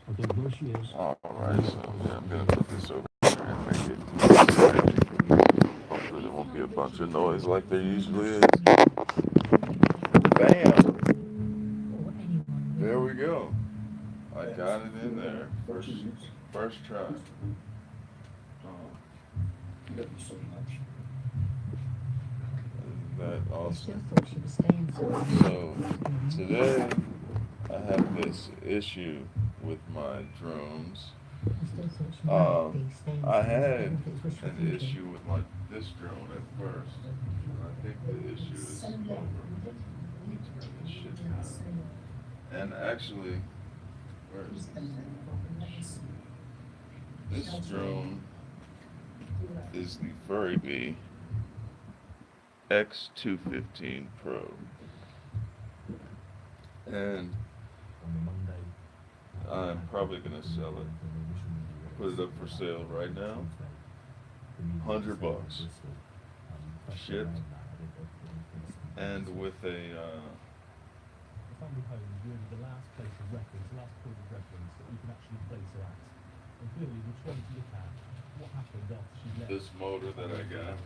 Alright, so yeah, I'm gonna put this over here and make it. Hopefully there won't be a bunch of noise like there usually is. Bam! There we go. I got it in there. First try. Oh, isn't that awesome? So today I have this issue with my drones. I had an issue with my this drone at first. And I think the issue is over. Let me turn this shit down. And actually, where is this? This drone is the Furibee X215 Pro. And I'm probably gonna sell it. Put it up for sale right now. $100 shipped, and with a this motor that I got.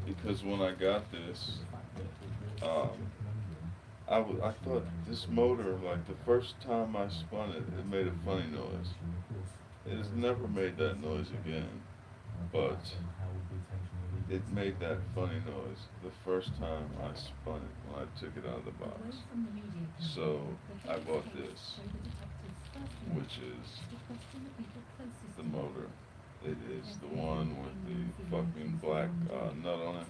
Because when I got this, um, I thought this motor, like the first time I spun it, it made a funny noise. It has never made that noise again, but it made that funny noise the first time I spun it when I took it out of the box. So I bought this, which is the motor. It is the one with the fucking black nut on it.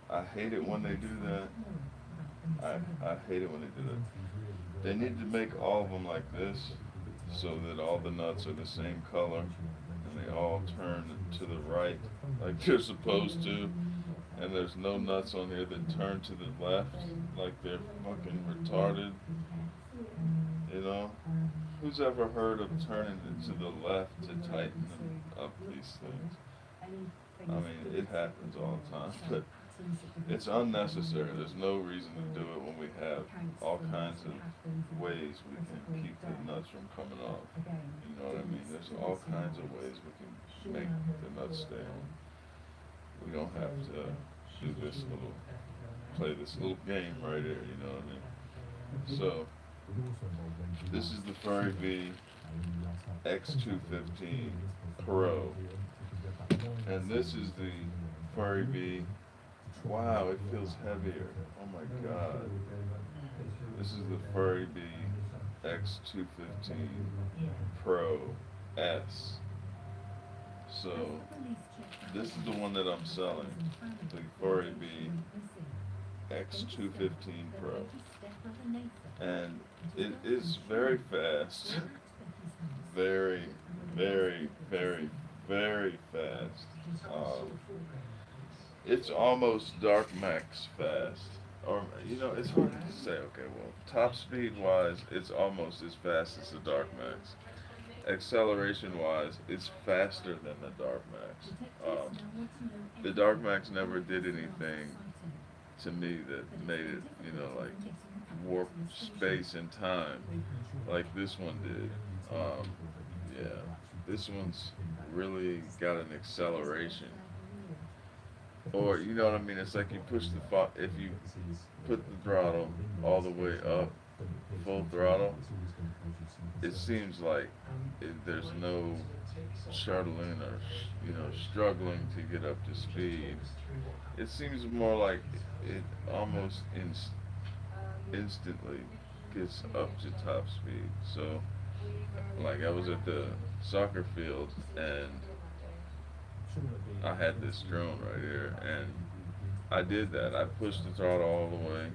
I hate it when they do that. I hate it when they do that. They need to make all of them like this so that all the nuts are the same color and they all turn to the right like they're supposed to. And there's no nuts on here that turn to the left like they're fucking retarded. You know? Who's ever heard of turning it to the left to tighten them up these things? I mean, it happens all the time, but it's unnecessary. There's no reason to do it when we have all kinds of ways we can keep the nuts from coming off. You know what I mean? There's all kinds of ways we can make the nuts stay on. We don't have to play this little game right here, you know what I mean? So, this is the Furibee X215 Pro. And this is the Furibee. Wow, it feels heavier. Oh my god. This is the Furibee X215 Pro S. So, this is the one that I'm selling. The Furibee X215 Pro. And it is very fast. Very, very, very, very fast. It's almost Dark Max fast. Or, you know, it's hard to say. Okay, well, top speed wise, it's almost as fast as the Dark Max. Acceleration wise, it's faster than the Dark Max. The Dark Max never did anything to me that made it, you know, like warp space and time like this one did. Yeah, this one's really got an acceleration. Or, you know what I mean? It's like you push if you put the throttle all the way up, full throttle, it seems like there's no shuttling or, you know, struggling to get up to speed. It seems more like it almost instantly gets up to top speed. So, like I was at the soccer field and I had this drone right here, and I did that. I pushed the throttle all the way.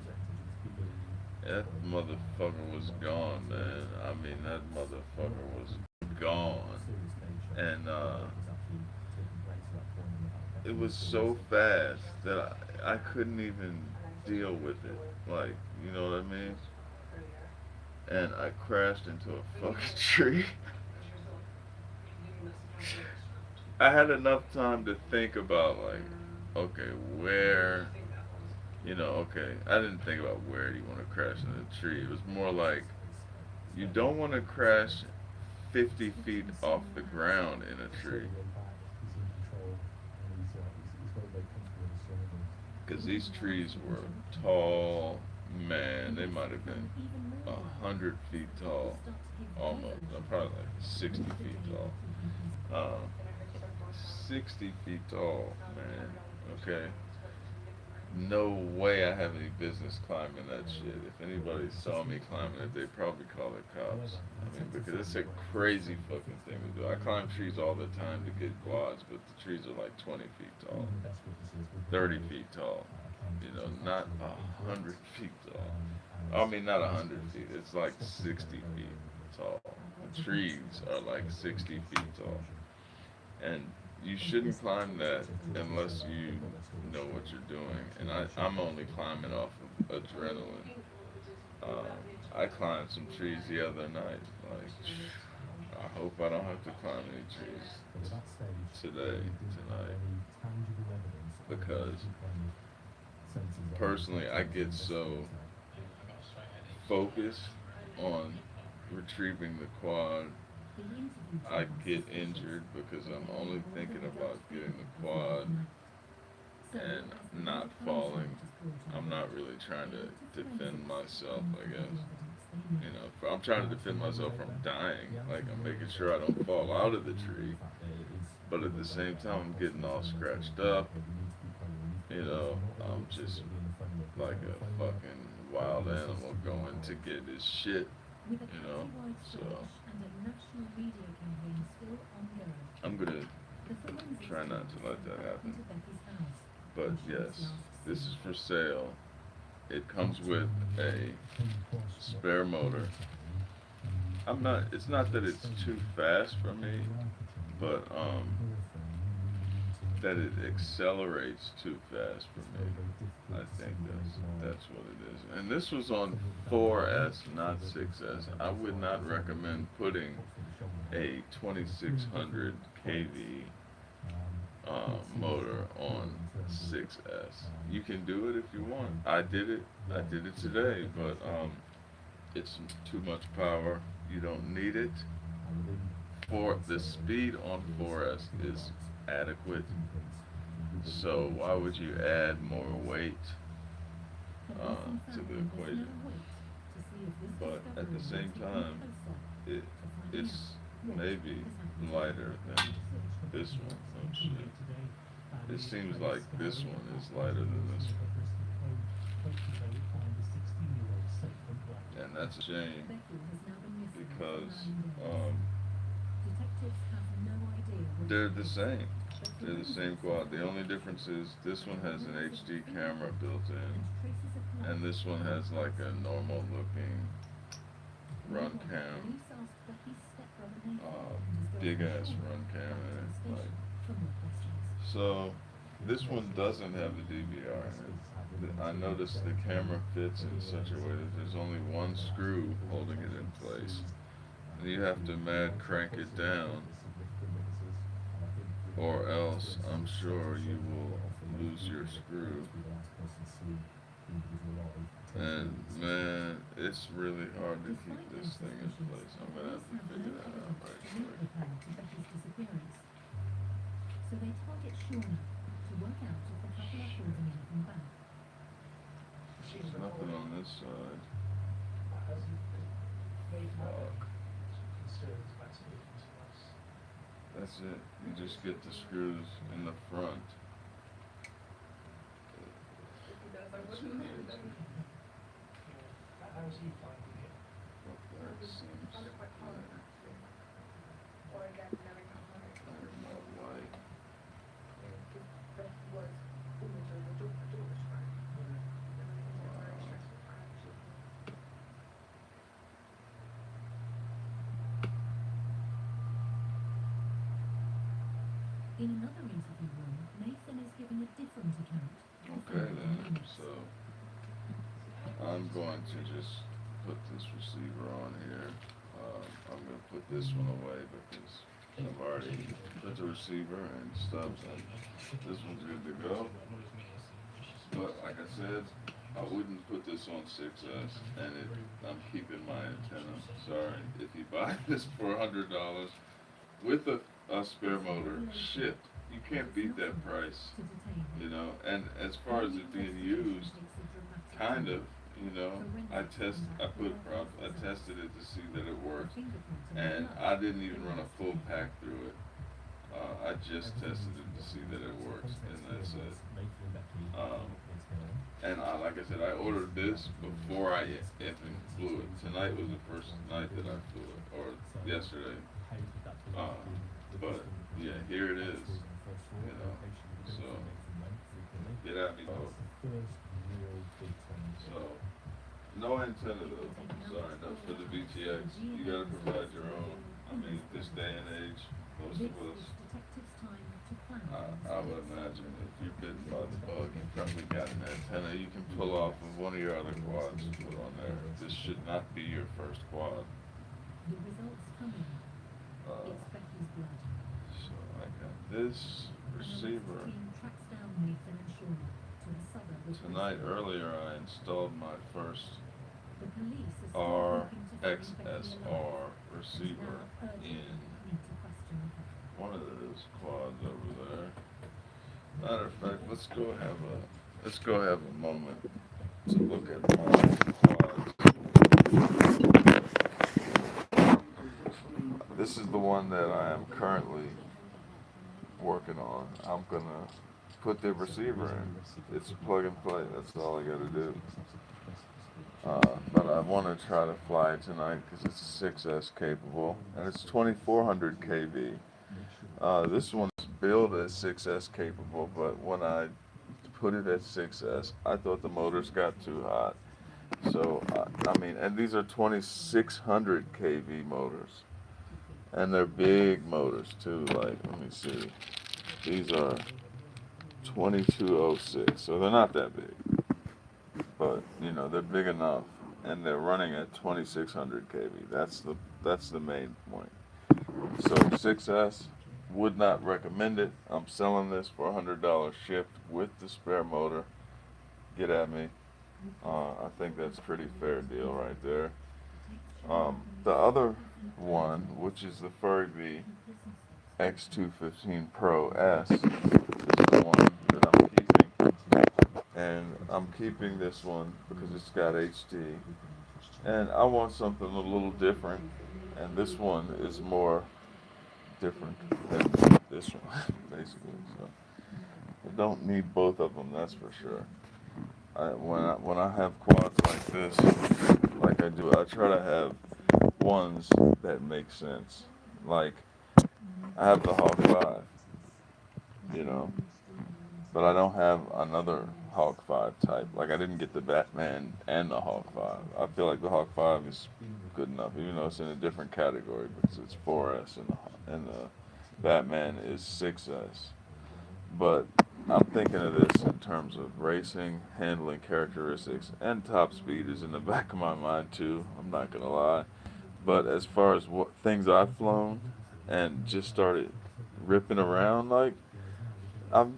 That motherfucker was gone, man. I mean, that motherfucker was gone, and it was so fast that I couldn't even deal with it. Like, you know what I mean? And I crashed into a fucking tree. I had enough time to think about like, okay, where, you know, okay. I didn't think about where you want to crash into the tree. It was more like You don't want to crash 50 feet off the ground in a tree. Because these trees were tall, man, they might have been 100 feet tall, almost, probably like 60 feet tall. 60 feet tall, man, okay? No way I have any business climbing that shit. If anybody saw me climbing it, they'd probably call the cops. I mean, because it's a crazy fucking thing to do. I climb trees all the time to get quads, but the trees are like 20 feet tall, 30 feet tall. You know, not 100 feet tall. I mean, not 100 feet. It's like 60 feet tall. The trees are like 60 feet tall. And you shouldn't climb that unless you know what you're doing. And I'm only climbing off of adrenaline. Um, I climbed some trees the other night. Like, I hope I don't have to climb any trees tonight, because personally, I get so focused on retrieving the quad, I get injured because I'm only thinking about getting the quad and not falling. I'm not really trying to defend myself, I guess. You know, I'm trying to defend myself from dying. Like, I'm making sure I don't fall out of the tree, but at the same time, I'm getting all scratched up. You know, I'm just like a fucking wild animal going to get his shit. You know, so I'm gonna try not to let that happen. But yes, this is for sale. It comes with a spare motor. It's not that it's too fast for me, but that it accelerates too fast for me. I think that's what it is. And this was on 4S, not 6S. I would not recommend putting a 2600 kV motor on 6S. You can do it if you want. I did it. I did it today, but it's too much power. You don't need it. For the speed on 4S is adequate. So why would you add more weight to the equation? But at the same time, it's maybe lighter than this one. Oh shit. It seems like this one is lighter than this one. And that's a shame, because they're the same. They're the same quad. The only difference is this one has an HD camera built in, and this one has like a normal looking run cam, big ass run cam in it. Like, so this one doesn't have the DVR in it. I noticed the camera fits in such a way that there's only one screw holding it in place, and you have to mad crank it down, or else I'm sure you will lose your screw. And man, it's really hard to keep this thing in place. I'm gonna have to figure that out right quick. There's nothing on this side. Fuck. That's it. You just get the screws in the front. That's crazy. Fuck, that seems clear. White. In another interview room, Nathan is giving a different account. Okay then, so I'm going to just put this receiver on here. I'm going to put this one away because I've already put the receiver and stuff, and this one's good to go. But like I said, I wouldn't put this on 6S, and I'm keeping my antenna. Sorry, if you buy this for $100 with a spare motor, shit, you can't beat that price, you know. And as far as it being used, kind of, you know, I tested it to see that it worked, and I didn't even run a full pack through it. I just tested it to see that it works, and that's it. Um, and like I said, I ordered this before I even flew it. Tonight was the first night that I flew it, or yesterday. Uh, but yeah, here it is. You know, so get at me, though. So no antenna though. Sorry, no for the VTX. You gotta provide your own. I mean, this day and age, most of us. I would imagine if you're bitten by the bug, you probably got an antenna you can pull off of one of your other quads and put on there. This should not be your first quad. So I got this receiver. Tonight earlier I installed my first RXSR receiver in one of those quads over there. Matter of fact, let's go have a moment to look at my quads. This is the one that I am currently working on. I'm gonna put the receiver in. It's plug and play. That's all I gotta do. But I want to try to fly it tonight because it's 6S capable and it's 2400 kV. This one's billed as 6S capable, but when I put it at 6S, I thought the motors got too hot. So, I mean, and these are 2600 kV motors. And they're big motors too, like, let me see. These are 2206, so they're not that big. But, you know, they're big enough. And they're running at 2600 kV. That's the main point. So 6S, would not recommend it. I'm selling this for $100 shipped with the spare motor. Get at me. I think that's a pretty fair deal right there. The other one, which is the Furibee X215 Pro S, is the one that I'm keeping. And I'm keeping this one because it's got HD. And I want something a little different. And this one is more different than this one, basically. So I don't need both of them, that's for sure. When I have quads like this, like I do, I try to have ones that make sense. Like I have the Hawk 5, you know, but I don't have another Hawk 5 type. Like I didn't get the Batman and the Hawk 5. I feel like the Hawk 5 is good enough, even though it's in a different category because it's 4S and the Batman is 6S. But I'm thinking of this in terms of racing, handling characteristics, and top speed is in the back of my mind too. I'm not gonna lie. But as far as what things I've flown and just started ripping around, like I'm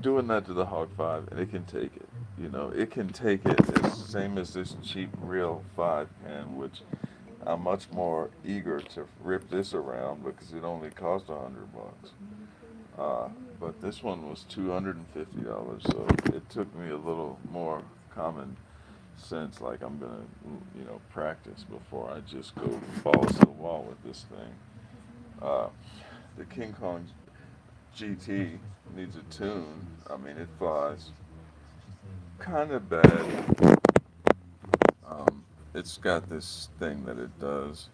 doing that to the Hawk 5, and it can take it. You know, it can take it as same as this cheap Real 5 can, which I'm much more eager to rip this around because it only cost $100. But this one was $250, so it took me a little more common sense, like I'm gonna, you know, practice before I just go balls to the wall with this thing. The King Kong GT needs a tune. I mean, it flies kind of bad. It's got this thing that it does.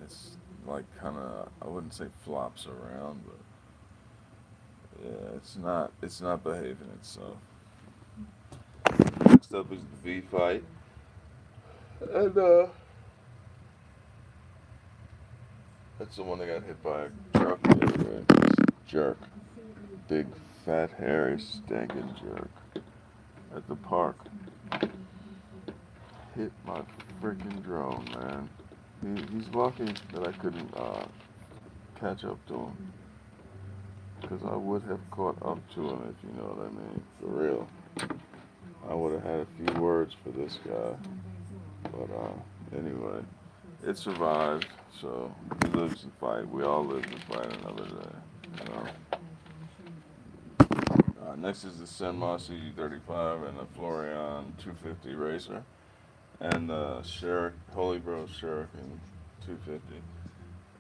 It's like kind of, I wouldn't say flops around, but yeah, it's not behaving itself. Next up is the V fight, and that's the one that got hit by a truck the other day. This jerk, big fat hairy stinking jerk at the park. Hit my freaking drone, man. He's lucky that I couldn't catch up to him, because I would have caught up to him, if you know what I mean, for real. I would have had a few words for this guy. But anyway, it survived. So he lives to fight. We all live to fight another day. You know? Next is the Senma CU35 and the Florian 250 Racer. And the Holy Bro Shuriken 250.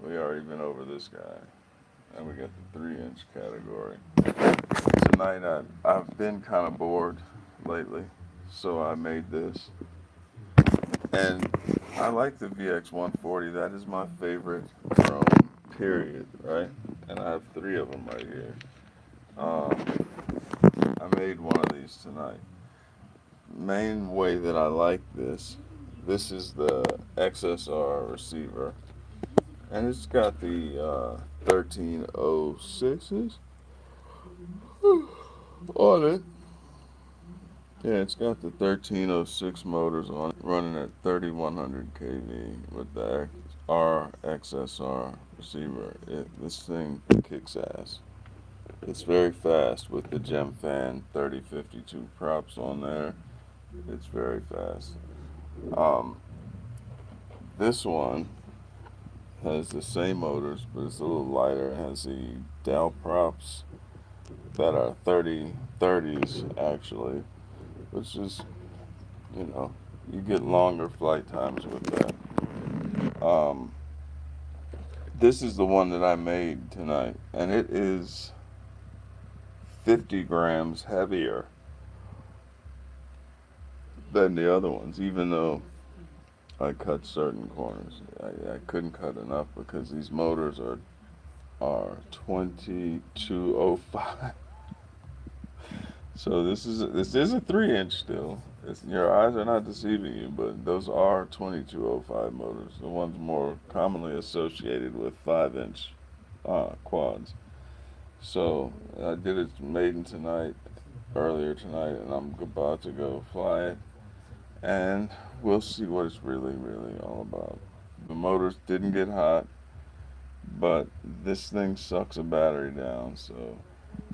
We already been over this guy. And we got the 3-inch category. Tonight I've been kind of bored lately, so I made this. And I like the VX140. That is my favorite drone, period, right? And I have 3 of them right here. I made one of these tonight. Main way that I like this is the XSR receiver. And it's got the 1306s on it. Yeah, it's got the 1306 motors on it, running at 3100 kV with the RXSR receiver. This thing kicks ass. It's very fast with the GemFan 3052 props on there. It's very fast. Um, this one has the same motors, but it's a little lighter. It has the Dow props that are 30s actually, which is, you get longer flight times with that. This is the one that I made tonight, and it is 50 grams heavier than the other ones, even though I cut certain corners. I couldn't cut enough because these motors are 2205. So this is a 3-inch still. Your eyes are not deceiving you, but those are 2205 motors, the ones more commonly associated with 5-inch quads. So I did it maiden tonight, earlier tonight, and I'm about to go fly it, and we'll see what it's really, really all about. The motors didn't get hot, but this thing sucks a battery down, so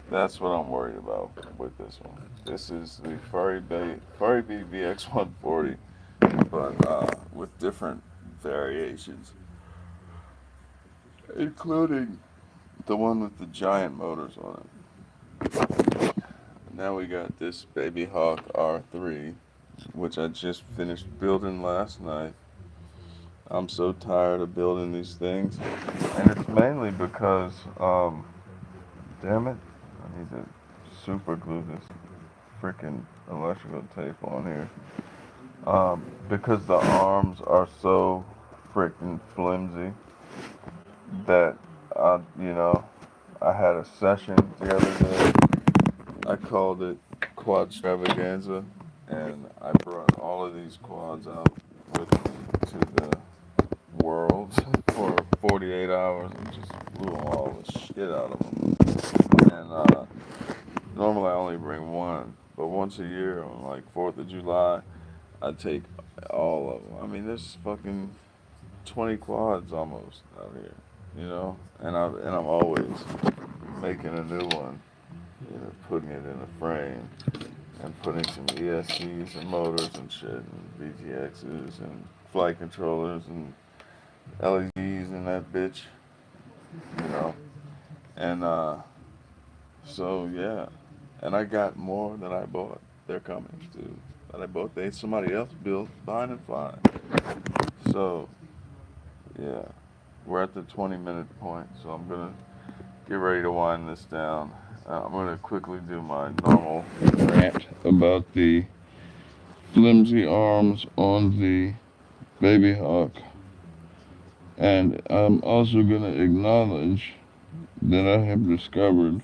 that's what I'm worried about with this one. This is the Furibee VX140, but with different variations, including the one with the giant motors on it. Now we got this Baby Hawk R3, which I just finished building last night. I'm so tired of building these things, and it's mainly because, damn it, I need to super glue this freaking electrical tape on here. Because the arms are so freaking flimsy that, I had a session the other day. I called it Quad Extravaganza, and I brought all of these quads out with me to the world for 48 hours and just blew all the shit out of them. And normally I only bring one, but once a year on like 4th of July, I take all of them. I mean, there's fucking 20 quads almost out here, and I'm always making a new one, putting it in a frame and putting some ESCs and motors and shit and VTXs and flight controllers and LEDs in that bitch, you know. And so yeah, and I got more than I bought. They're coming too. That I bought. Somebody else built, buying and flying. So yeah, we're at the 20-minute point. So I'm gonna get ready to wind this down. I'm gonna quickly do my normal rant about the flimsy arms on the Baby Hawk. And I'm also going to acknowledge that I have discovered,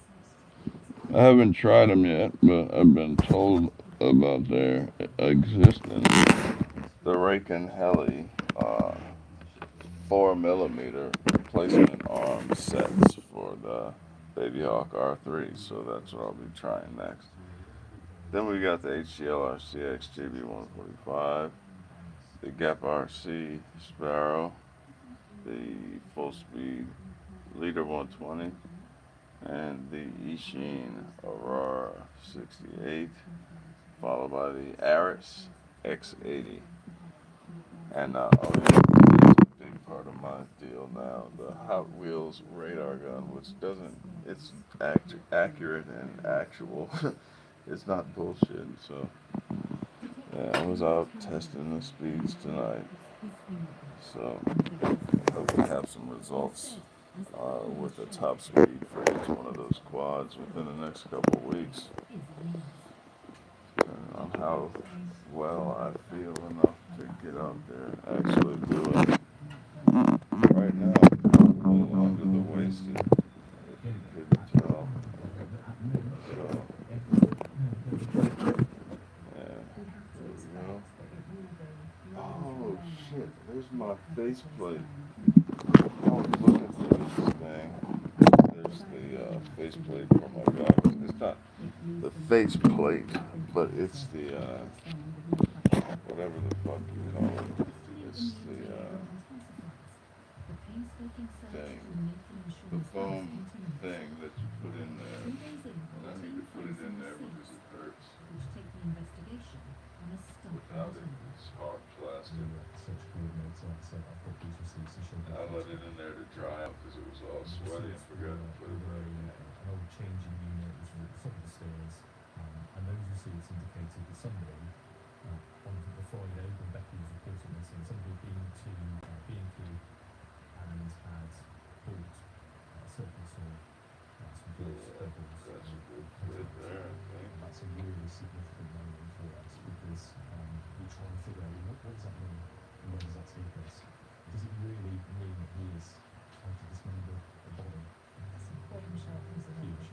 I haven't tried them yet, but I've been told about their existence. The Raken Heli 4mm replacement arm sets for the Baby Hawk R3, so that's what I'll be trying next. Then we got the HCL RCX JB145, the Gap RC Sparrow, the Full Speed Leader 120, and the Ishin Aurora 68 followed by the Aris X80. And oh yeah, it's a big part of my deal now. The Hot Wheels radar gun, which doesn't, it's accurate and actual. It's not bullshit. So yeah, I was out testing the speeds tonight. So hope we have some results with the top speed for each one of those quads within the next couple of weeks. Depending on how well I feel enough to get out there and actually do it. Right now, I'm a little under the waisted, if you couldn't tell. So, yeah, there we go. Oh shit, there's my faceplate. I was looking for this thing. There's the faceplate for my goggles. It's not the faceplate, but it's the whatever the fuck you call it. It's the thing, the foam thing that you put in there. And I need to put it in there because it hurts. Without it, it's hard plastic. I let it in there to dry out because it was all sweaty and forgot to put it right in. An old changing unit was at the top of the stairs. And those receipts indicated that somebody, the Friday when Becky was reporting missing, somebody had been to B&Q and had bought surplus or some goods, purples. That's a good fit there, I think. And that's a really significant moment for us because we try and figure out what does that mean and where does that take us? Does it really mean that he is trying to dismember the body? Huge.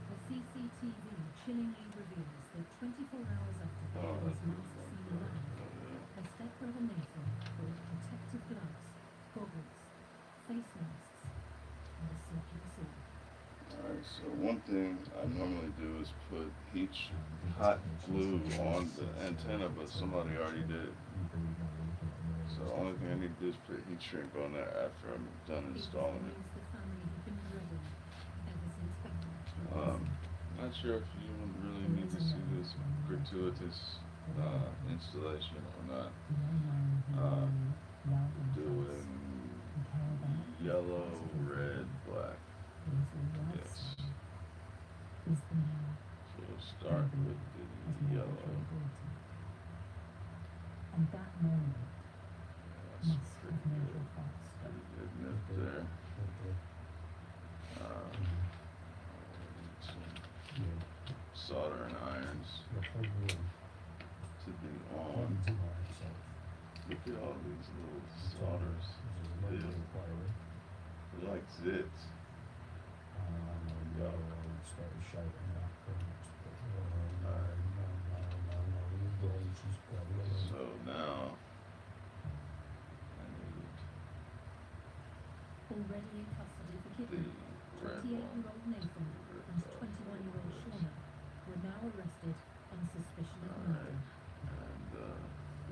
The CCTV chillingly reveals that 24 hours after the Oh, was that's last good. seen alive, her stepbrother Nathan bought protective gloves, goggles, face masks, and a circular saw. Alright, so one thing I normally do is put hot glue on the antenna, but somebody already did. So the only thing I need to do is put heat shrink on there after I'm done installing it. The family had been dreading ever since Becky. Not sure if you really need to see this gratuitous installation or not. Do it in yellow, red, black. Yes. So we'll start with the yellow. And that moment That's must pretty have made good. her fast. Pretty good nip there. Some soldering irons to be on. Look at all these little solders. They're like zits. So now I need Already in custody for the kidnapping, red 28-year-old one. Nathan and 21-year-old Shauna were now arrested on suspicion of murder. And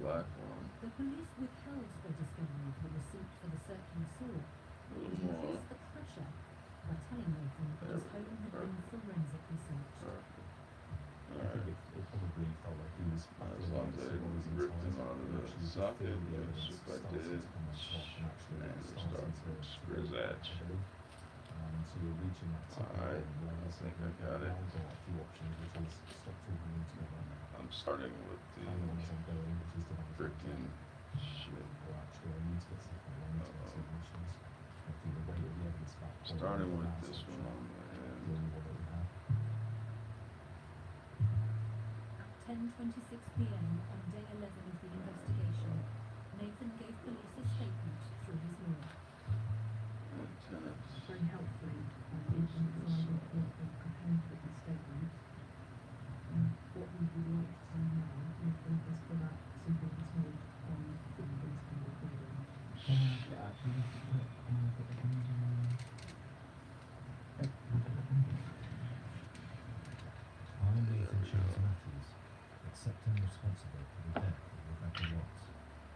black one. The police withheld their discovery of the receipt for the circular saw, A which little more. increased the pressure by telling Nathan that his home had been forensically searched. Perfect. I think it probably felt like he was As long as I didn't rip them out of the socket, which if I did, man, we're starting from scrizzatch. So you're reaching that Alright, I think I got it. a few options, which is stop talking together. I'm starting with the freaking shit. Starting with this one on the end. At 10:26 p.m. on day 11 of the investigation, Nathan gave police a statement through his lawyer. Antennas. Very helpfully, Nathan provided a prepared written statement. What we would like to do now, Nathan, is for that simply to be told on the interview recording. I, Nathan Charles Matthews, accept and responsible for the death of Rebecca Watts.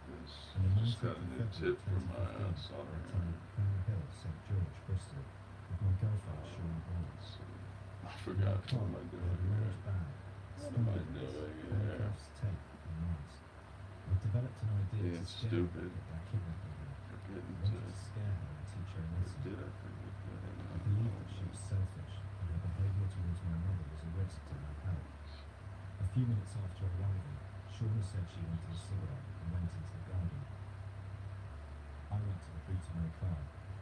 This And the just got a new tip from my soldering iron. Hill, St George, Bristol, with my girlfriend Sharon Bowles. Let's see. I forgot. What am I with a doing large here? bag, What am I studded with doing here? handcuffs, tape, and lights. They've developed an idea Being to scare stupid. Rebecca by kidnapping her. Forgetting They wanted to. to scare her and teach her a Or lesson. did I forget that? I believe that she was selfish, and her behaviour towards my mother was arrested to my help. A few minutes after arriving, Shauna said she wanted a cigarette and went into the garden. I went to the boot of my car,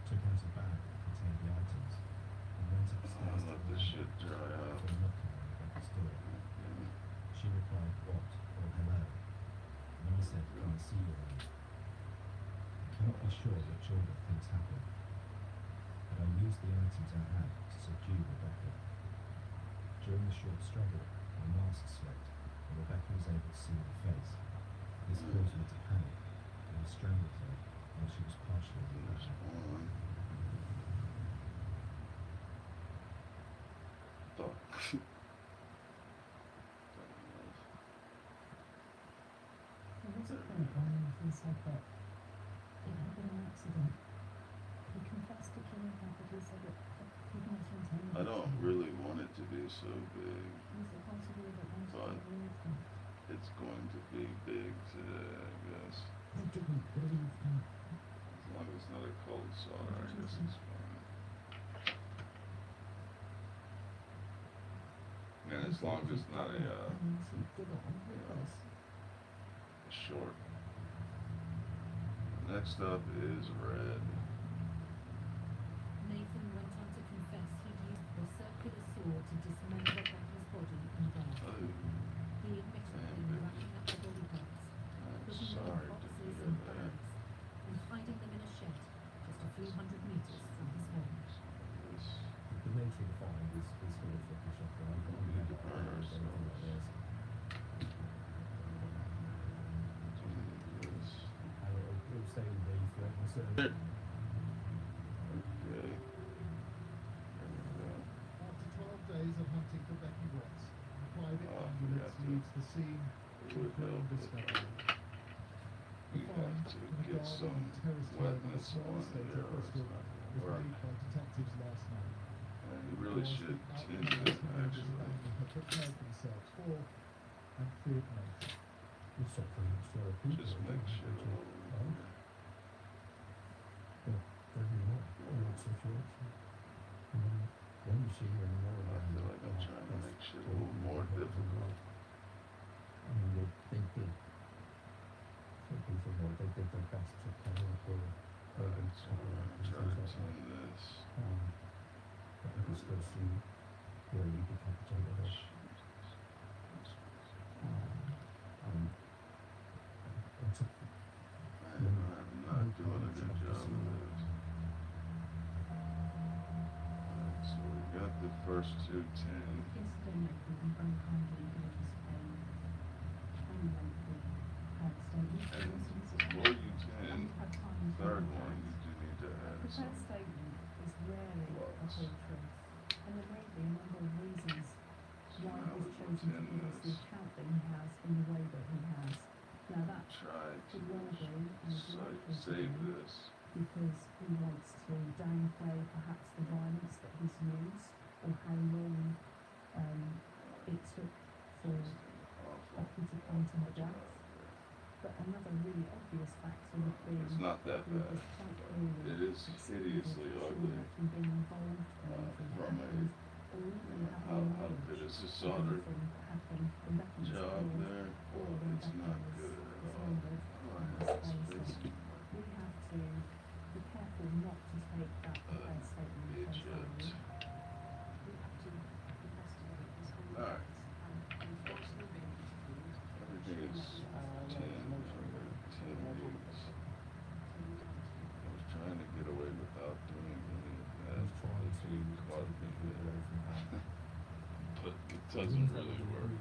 took out a bag that contained the items, and went Oh, upstairs to let the this landing shit dry out. before knocking on Rebecca's door. She replied, "What?" or "Hello." And I said, "Can I see you?" I cannot be sure which order things happened, but I used the items I had to subdue Rebecca. During the short struggle, my mask slipped, and Rebecca was able to see my face. This caused me to panic, and I strangled her while she was partially There's recovered. one. Fuck. There was a point when he said that it had been an accident. He confessed to killing her, but he said that he did not intend I it don't to. really want it to be so big. Was it possible that once he But believed him, it's going to be big today, I guess. he didn't believe him? As long as it's not a cold sauna, I guess it's fine. And as long as it's not a That means he did it on purpose. short. Next up is red. Nathan went on to confess he'd used the circular saw to dismember Rebecca's body in bed. Oh, He admitted in wrapping up the body parts, I'm putting them sorry in to boxes hear and that. bags, and hiding them in a shed just a few hundred meters from his home. This, The nature of the find is horrific and shocking. I've We need to never burn heard of anything like this. this. And it'll stay with me forever. So, Okay. There we go. After 12 days of hunting for Becky Watts, a private Oh, ambulance yeah. leaves the scene It to would confirm help if discovery. we The have find to from a get garden some and terrace home in a wetness small on estate there in or it's Bristol not was gonna work. made by detectives last night. And you really Because should the tint outlaws it, the neighbours' actually. family had prepared themselves for and feared most. we'll stop for an extra people. Just make shit a little. When you see her anymore, I feel like I'm trying to make shit a little more difficult. I mean, they did. Some people know they did their best to cover up or Alright, so we're gonna try to tint this. But you can still see where you decapitated her. It's a I'm not doing a good job of this. Alright, so we got the first two tin. Yesterday, Nathan very kindly gave us a unlengthy statement. And before you tin, third one, you do need to add The some. first statement is rarely a whole truth, and there may be a number of reasons why he's chosen to give us the account that he has in the way that he has. Now that Try to could well be, and is likely to save be, this. because he wants to downplay perhaps the violence that he's used, or how long it took for Becky to come to her death. But another really obvious factor would be It's not that that he bad. was quite clearly It is hideously ugly. from being involved in anything that From a happened, or even how having good knowledge is this of other anything that happened when Becky was job killed, there? or when It's Becky not was good at all. murdered Oh, in it's this place. basically We have to be careful not to take that prepared statement at face idiot. value. We have to investigate this whole Alright. case, and unfortunately, Everything is tin. I got 10 these. I was trying to get away without doing any of that. He's trying If to you caught me take people away from that. But it doesn't really work.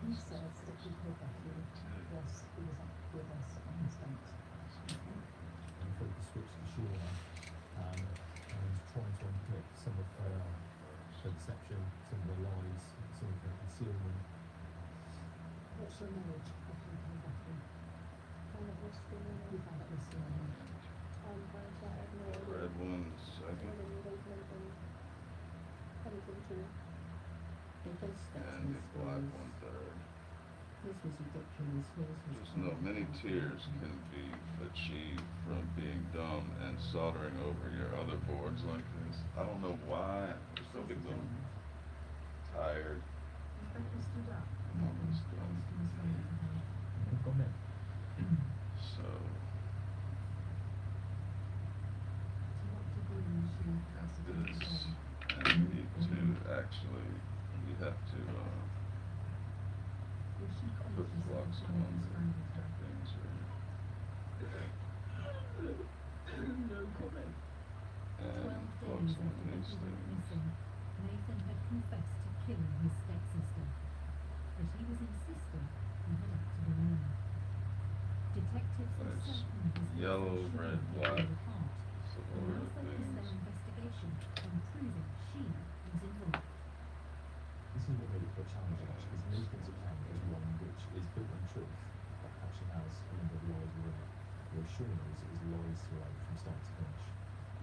he says that he killed Becky, yes, he was up with us on his date. And flip the switch to Shauna, and trying to unpick some of her deception, some of her lies, some of her concealment. What's your knowledge of who killed Becky? From the history, we've had history. Red one second, and the black one third. His was ridiculous. His was Just know many tears can be achieved from being dumb and soldering over your other boards like this. I don't know why. I just don't get them tired. Becky stood up. I'm almost done. Come in. So, To what degree is she this, and we need to actually, we have to, Was she put conscious flux of on the the things No comment. and 12 flux days on after these Becky went things. missing, Nathan had confessed to killing his stepsister. But he was insistent he had acted alone. Detectives were It's certain his yellow, girlfriend red, Shauna black. had played a part, So and what now are the focused their things? investigation on proving she was involved. This is what made it quite challenging actually, because Nathan's account is one which is built on truth, but actually has a number of lies within it, whereas Shauna's is lies throughout from start to finish.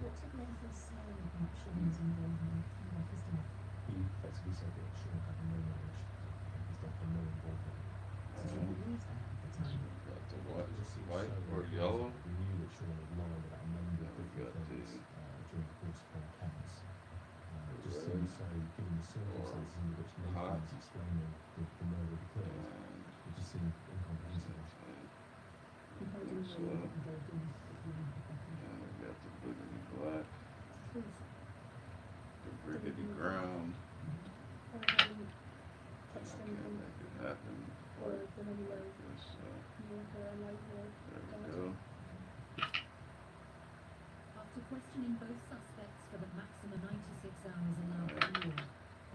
What did Nathan say about Sean's involvement in Becky's death? He effectively said that Shauna had no knowledge of his death and no involvement. Did you believe that at the time? Got the It white, just seems white so or obvious yellow? that we knew that Shauna had lied about a number of Then we different got things during the course of her accounts. It just red seems so, given the circumstances under which Nathan hot. was explaining the murder occurred, And, it just seemed incomprehensible. He had a So, role in their death between Becky. and we got the boogity black, Truth. the rickety ground. Or I can't make it happen. This, there we go. After questioning both suspects for the maximum 96 hours allowed by law,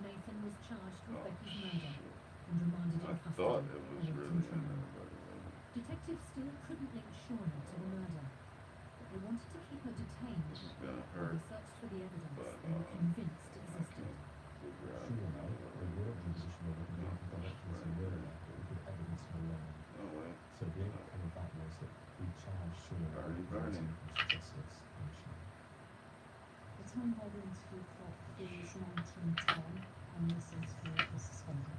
Nathan was charged with Oh, Becky's murder shit. and remanded in I custody. thought it was awaiting really in trial. there, but it wasn't. Detectives still couldn't link Shauna to the murder, but they wanted to keep her detained. This is gonna While hurt. they searched for the evidence but, they were convinced I existed. can't figure out Shauna, how to they weren't in a position where they could link the direction to the murder, but we could evidence her alone. No way. So the outcome of that was that we charged Shauna Bernie, with Bernie. raising justice initially. The time by the interview clock is 19:10, and this is for the suspended.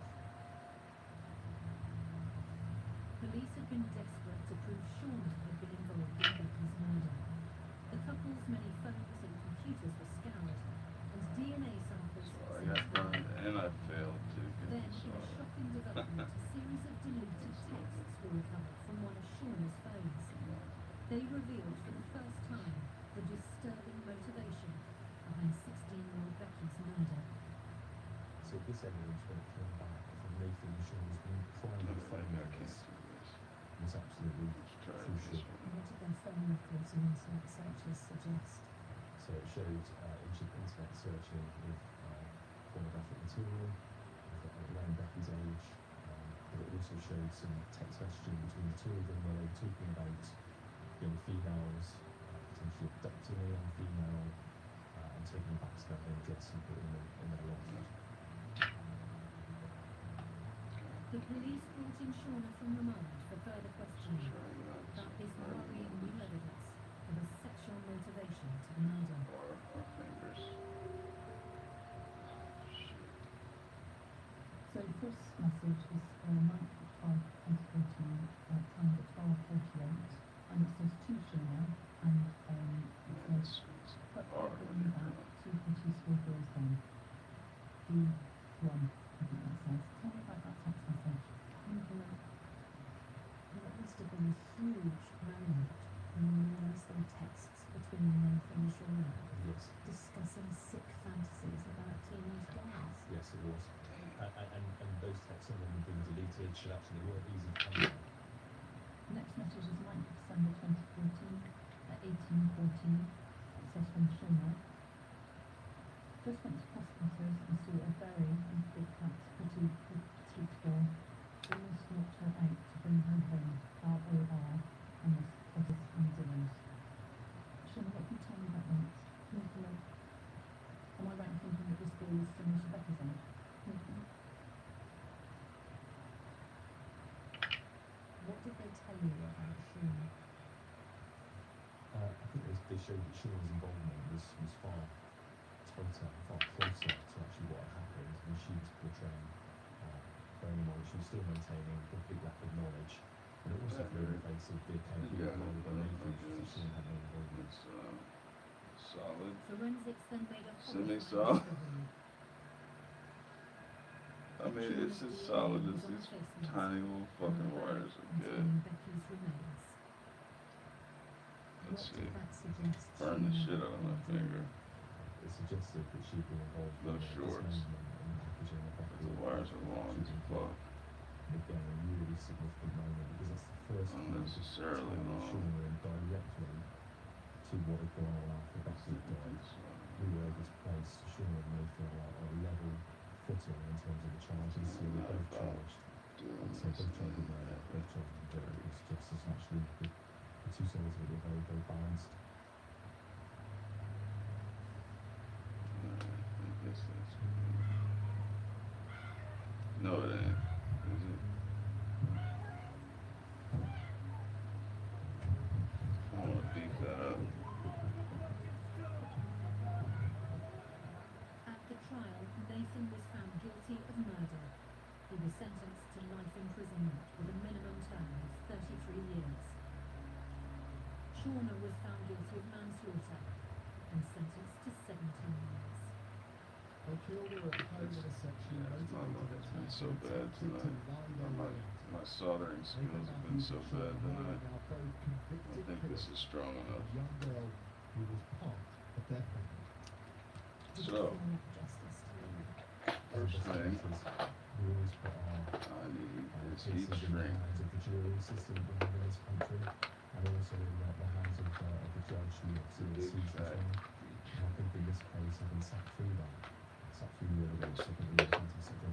Police had been desperate to prove Shauna had been involved in Becky's murder. The couple's many phones and computers were scoured, and DNA samples So were I got sent to burned them. and I failed to get Then, this in a shocking development, a series of deleted texts were recovered from one of Shauna's phones. They revealed for the first time the disturbing motivation behind 16-year-old Becky's murder. So this evidence, when it came back from Nathan and Shauna's new primary No, phone I can't numbers, do this. was absolutely Let's try crucial. this one. What did their phone records and internet searches suggest? So it showed internet searching with pornographic material around Becky's age, but it also showed some text messaging between the two of them where they were talking about young females, potentially abducting a young female and taking them back to their home address and putting them in their loft. The police brought in Shauna from remand for further questioning Trying not to about this burn worrying new evidence of a sexual motivation to the murder. our fingers. So the first message is 9th of 2014, timed at 12:48, and it says to Shauna, and it says, put that woman back, two pretty school girls then. D1, I think that says. Tell me about that text message. There must have been a huge moment when you realised there were texts between Nathan and Shauna Yes, discussing sick fantasies about teenage girls. yes, it was. And those texts, some of them had been deleted, so actually they weren't easy to come by. Next message is 9th of December 2014 at 18:14. It says from Shauna. Just went to hospitals and saw a very big cat, pretty petite girl. Almost knocked her out to bring her home. ROR and this causes and zeros. Shauna, what can you tell me about that? Can you come on? Am I right in thinking that this boy is similar to Becky's age? What did they tell you about Shauna? I think there's sort of big head You got it, with the main features okay. that shouldn't have any volume. It's solid. Forensics then made a Semi-solid. horrifying discovery. I mean, it's as solid as these tiny little fucking wires are good. Containing Becky's remains. Let's What see. did that suggest? Burn the shit out of my finger. It suggested that she'd been involved Those in shorts. dismemberment and packaging of But Becky. the wires are long as fuck. Again, a really significant moment because it's the first time Unnecessarily long. Shauna in directly to what had gone on after Becky had died. We were able to place Shauna and Mayfield on a level footing in terms of the charges, so they both charged. So both charged with murder, both charged with murder. It was just as much the two sides of it were very, very balanced. I guess that's good. No, it ain't. Is it? I want to beef that up. At the trial, Nathan was found guilty of murder. He was sentenced to life imprisonment with a minimum term of 33 years. Shauna was found guilty of manslaughter and sentenced to 17 years. They killed her at home in a section motivated It's been attack so and bad attempted to tonight. lie their way out. My soldering They skills have been so bad tonight. I think this is strong A enough. young girl who was part of their family. So, Justice to me. first thing We always put our I need is cases heat in the shrink. hands of the jury system we have in this country, and also in the hands of the judge who obviously Big sees as fat well. And I think in this case, having sat through that, sat through the evidence, I think it was such a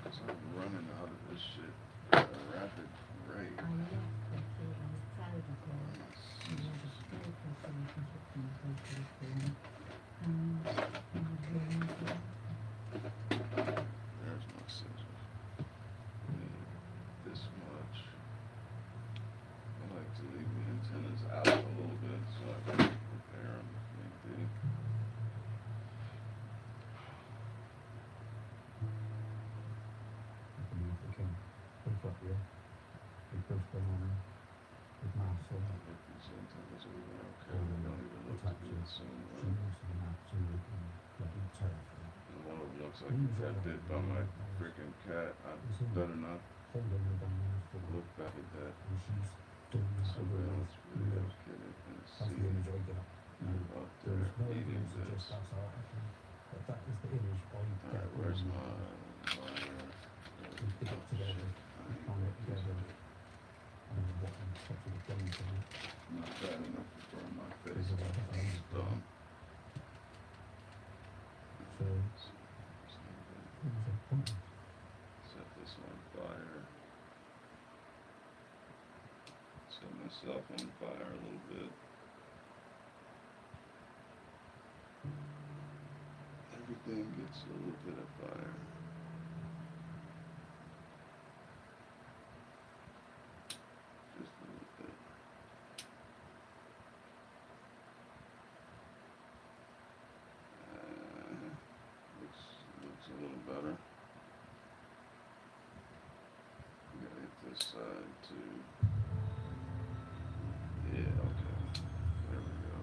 Cause I'm running out of this shit at a rapid rate. I love Becky and was proud of her. She had a very close relationship from the social reform. And was really important. There's my scissors. Need this much. I like to leave the antennas out a little bit so I can repair them if need be. I believe we can hook up here. We both go on with Marcel. I think these antennas are even okay. They don't even look to be the same She way. moves to the map to bloody territory. And one of them looks like it got bit by my freaking cat. I better not Holding her down there for look back at that. and she's doing that Somebody over else really look at it and That's see the image I get. you out There there is no eating evidence that this. just that's all actually. But that is the image I get. Alright, where's when my we wire? put it together, we find it together. I don't know what I'm expecting to gain from it. Not bad enough to burn my face. There's a lot of things. It's dumb. So, It's no good. it was a point. Set this on fire. Set myself on fire a little bit. Everything gets a little bit of fire. Just a little bit. Looks a little better. Gotta hit this side too. Yeah, okay. There we go.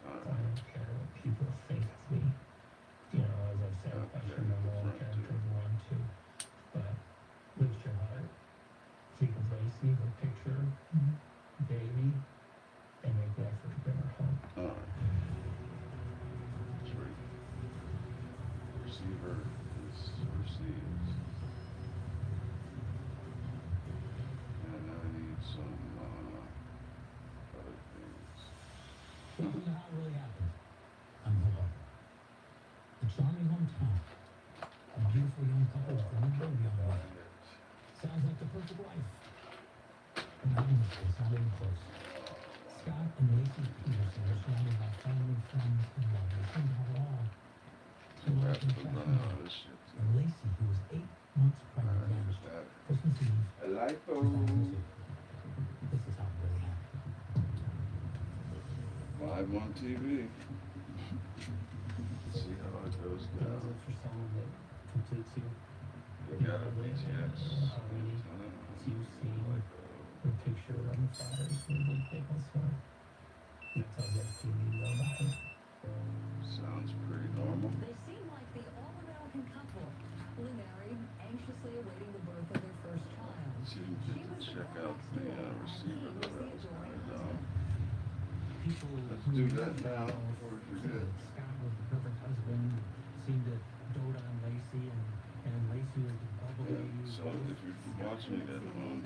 I Alright. don't care what people think of me. You know, as I've said, I should know all the characters one, too. But lift your heart. Think of Lacey, her picture, baby, and make the effort to bring her home. Alright. Three. Receiver is receives. And I need some other things. This is how it really happened. I'm her lover. A charming hometown. A beautiful young couple with a new baby on the way. Sounds like the perfect life. Not in this case, not even close. Scott and Lacey Peterson are surrounded by family, friends, and love. They seem to have it all. Till We're I absolutely confess running now. out of this shit. And Lacey, who was 8 months pregnant, Alright, vanished. that. Christmas Eve, A lipo. 2002. This is how it really happened. Live on TV. See how it goes Those down. are for someone that completes you. You got a BTX. Already. It's you seeing Lipo. a picture of the fathers with the pickles for it. That tells you everything you need to know about it. Sounds pretty normal. They seem like the all-American couple, happily married, anxiously awaiting the birth of their first child. So you just check out the receiver that I was turned on. People Let's who do know that now before we forget. Scott was the perfect husband, seemed to dote on Lacey, and Lacey was the bubbly. So if you're watching it at home,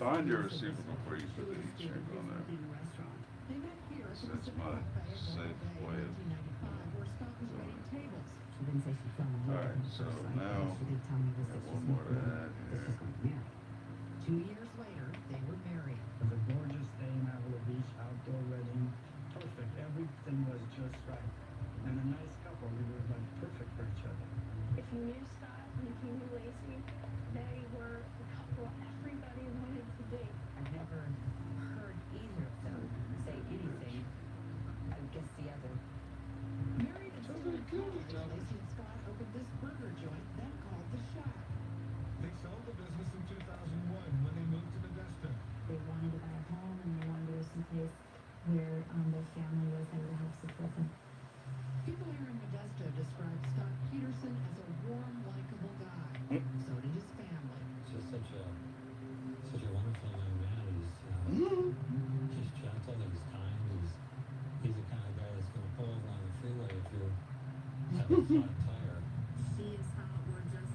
find your receiver before you put the heat shrink on there. They met here at the That's Pacific my Cafe in safe Monterey way in of 1995, where Scott was waiting tables. She didn't say she fell in love Alright, with him so first sight. now All she did tell me was got that one she's more not to ready, add that here. she's going to marry. 2 years later, they were married. It was a gorgeous day in Avila Beach, outdoor wedding, perfect. Everything was just right. And a nice couple. We were like perfect for each other. If you knew Scott and if you knew Lacey, they were the couple everybody wanted to date. I've never heard either of them say anything against the other. Married and still in college, Lacey and Scott opened this burger joint, then called The Shack. They sold the business in 2001 when they moved to Modesto. They wanted to buy a home and they wanted to go someplace where their family was able to help support them. People here in Modesto describe Scott Peterson as a warm, likable guy. So did his family. Just such a wonderful young man. He's gentle, he's kind, he's the kind of guy that's going to pull over on the freeway if you have a flat tire. She and Scott were just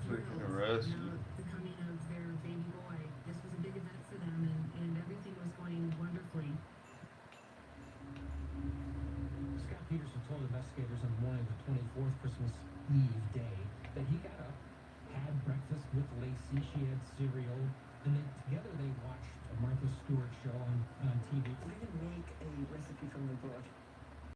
Freaking thrilled, arrested. the coming of their baby boy. This was a big event for them, and everything was going wonderfully. Scott Peterson told investigators on the morning of the 24th, Christmas Eve day, that he got up, had breakfast with Lacey, she had cereal, and then together they watched a Martha Stewart show on TV. I didn't make a recipe from the book.